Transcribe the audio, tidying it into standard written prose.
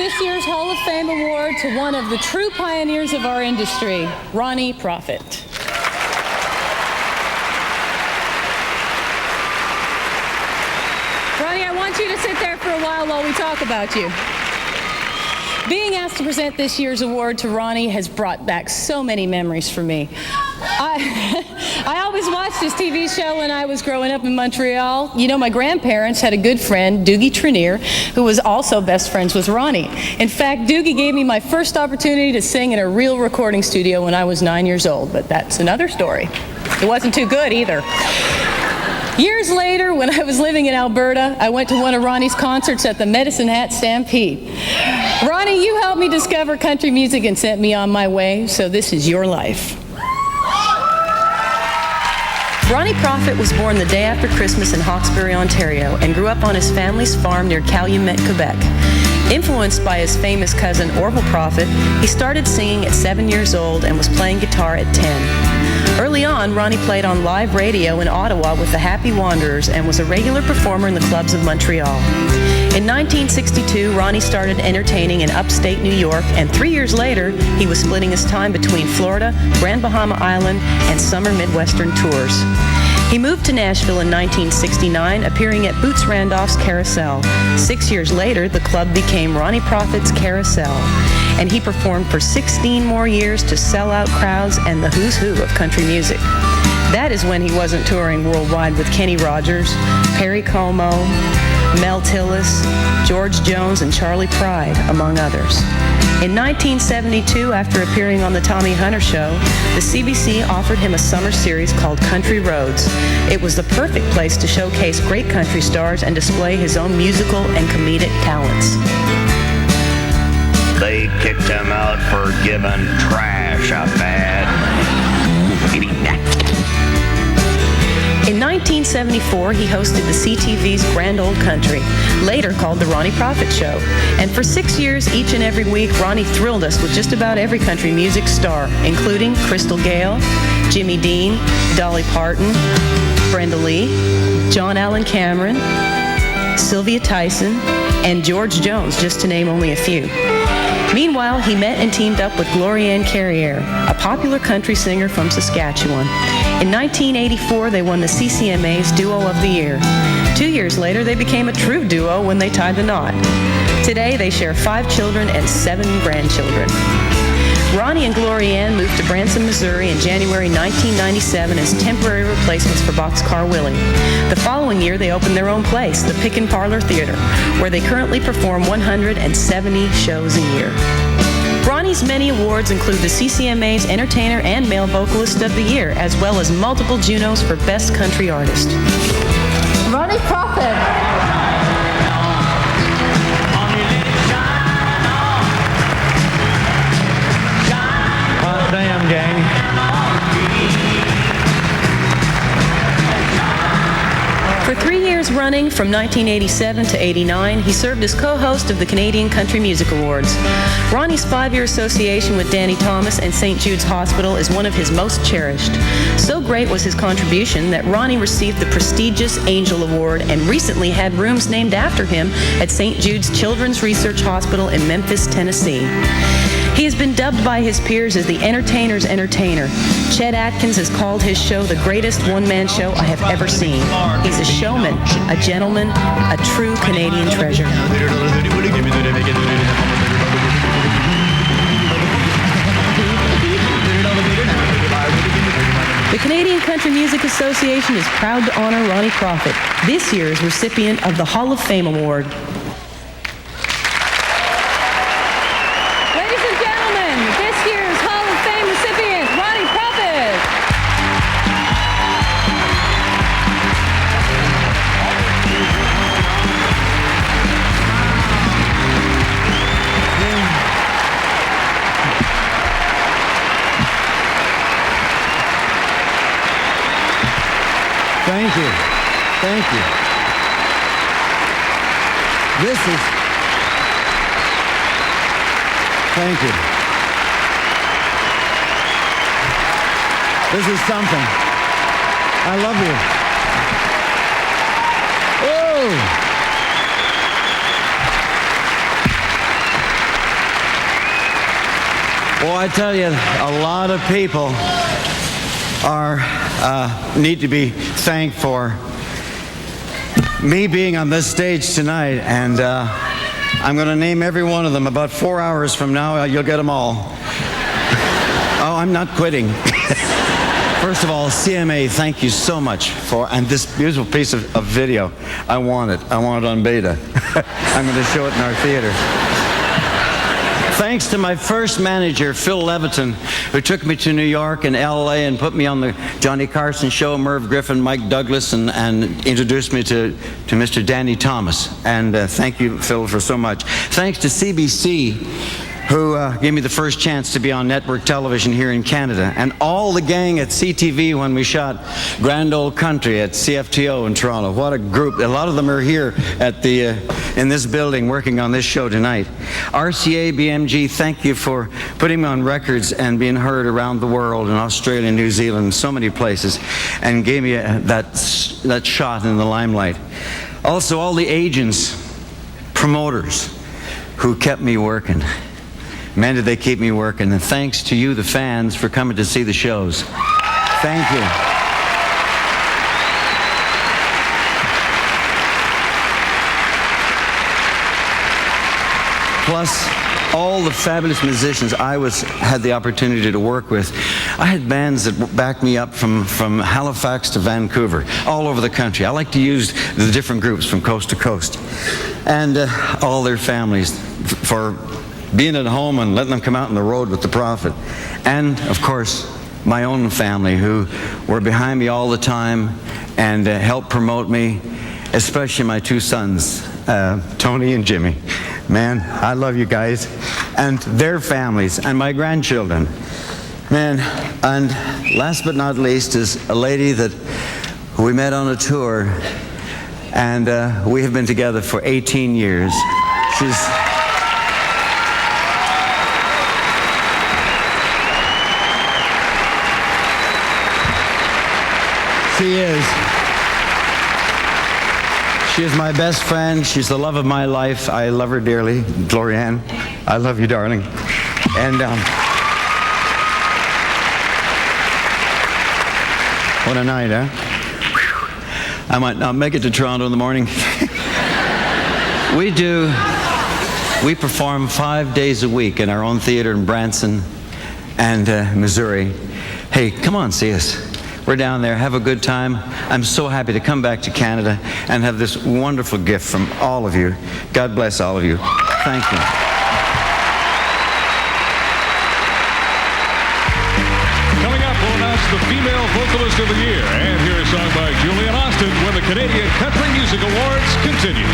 this year's Hall of Fame award to one of the true pioneers of our industry, Ronnie Prophet. Ronnie, I want you to sit there for a while we talk about you. Being asked to present this year's award to Ronnie has brought back so many memories for me. I always watched his TV show when I was growing up in Montreal. You know, my grandparents had a good friend, Doogie Trenier, who was also best friends with Ronnie. In fact, Doogie gave me my first opportunity to sing in a real recording studio when I was 9 years old, but that's another story. It wasn't too good either. Years later, when I was living in Alberta, I went to one of Ronnie's concerts at the Medicine Hat Stampede. Ronnie, you helped me discover country music and sent me on my way, so this is your life. Ronnie Prophet was born the day after Christmas in Hawkesbury, Ontario, and grew up on his family's farm near Calumet, Quebec. Influenced by his famous cousin Orville Prophet, he started singing at 7 years old and was playing guitar at 10. Early on, Ronnie played on live radio in Ottawa with the Happy Wanderers and was a regular performer in the clubs of Montreal. In 1962, Ronnie started entertaining in upstate New York, and 3 years later, he was splitting his time between Florida, Grand Bahama Island, and summer Midwestern tours. He moved to Nashville in 1969, appearing at Boots Randolph's Carousel. 6 years later, the club became Ronnie Prophet's Carousel, and he performed for 16 more years to sell out crowds and the who's who of country music. That is when he wasn't touring worldwide with Kenny Rogers, Perry Como, Mel Tillis, George Jones, and Charlie Pride, among others. In 1972, after appearing on The Tommy Hunter Show, the CBC offered him a summer series called Country Roads. It was the perfect place to showcase great country stars and display his own musical and comedic talents. They kicked him out for giving trash a bad name. In 1974, he hosted the CTV's Grand Old Country, later called The Ronnie Prophet Show. And for 6 years, each and every week, Ronnie thrilled us with just about every country music star, including Crystal Gayle, Jimmy Dean, Dolly Parton, Brenda Lee, John Allen Cameron, Sylvia Tyson, and George Jones, just to name only a few. Meanwhile, he met and teamed up with Glorian Carrier, a popular country singer from Saskatchewan. In 1984, they won the CCMA's Duo of the Year. 2 years later, they became a true duo when they tied the knot. Today, they share 5 children and 7 grandchildren. Ronnie and Glorian moved to Branson, Missouri in January 1997 as temporary replacements for Boxcar Willie. The following year, they opened their own place, the Pick and Parlor Theater, where they currently perform 170 shows a year. Ronnie's many awards include the CCMA's Entertainer and Male Vocalist of the Year, as well as multiple Junos for Best Country Artist. Ronnie Prophet. Damn, gang. For 3 years running, from 1987 to 89, he served as co-host of the Canadian Country Music Awards. Ronnie's 5-year association with Danny Thomas and St. Jude's Hospital is one of his most cherished. So great was his contribution that Ronnie received the prestigious Angel Award and recently had rooms named after him at St. Jude's Children's Research Hospital in Memphis, Tennessee. He has been dubbed by his peers as the entertainer's entertainer. Chet Atkins has called his show the greatest one-man show I have ever seen. He's a showman, a gentleman, a true Canadian treasure. The Canadian Country Music Association is proud to honor Ronnie Prophet, this year's recipient of the Hall of Fame Award. Thank you. Thank you. Thank you. This is something. I love you. Oh! I tell you, a lot of people need to be thanked for me being on this stage tonight, and I'm going to name every one of them. About 4 hours from now, you'll get them all. Oh, I'm not quitting. First of all, CMA, thank you so much and this beautiful piece of video. I want it on beta. I'm going to show it in our theater. Thanks to my first manager, Phil Leviton, who took me to New York and LA and put me on the Johnny Carson show, Merv Griffin, Mike Douglas, and introduced me to Mr. Danny Thomas. And thank you, Phil, for so much. Thanks to CBC, who gave me the first chance to be on network television here in Canada, and all the gang at CTV when we shot Grand Ole Country at CFTO in Toronto. What a group. A lot of them are here at in this building working on this show tonight. RCA, BMG, thank you for putting me on records and being heard around the world in Australia, New Zealand, so many places, and gave me that shot in the limelight. Also, all the agents, promoters who kept me working. Man, did they keep me working. And thanks to you, the fans, for coming to see the shows. Thank you. Plus, all the fabulous musicians I had the opportunity to work with. I had bands that backed me up from Halifax to Vancouver, all over the country. I like to use the different groups from coast to coast. And all their families for being at home and letting them come out on the road with the Prophet. And, of course, my own family, who were behind me all the time and helped promote me, especially my two sons, Tony and Jimmy. Man, I love you guys. And their families and my grandchildren. Man, and last but not least is a lady that we met on a tour, and we have been together for 18 years. She is my best friend. She's the love of my life. I love her dearly. Glorian, I love you, darling. And what a night, huh? I might not make it to Toronto in the morning. We perform 5 days a week in our own theater in Branson and Missouri. Hey, come on, see us. We're down there, have a good time. I'm so happy to come back to Canada and have this wonderful gift from all of you. God bless all of you. Thank you. Coming up, we'll announce the Female Vocalist of the Year and hear a song by Julian Austin when the Canadian Country Music Awards continue.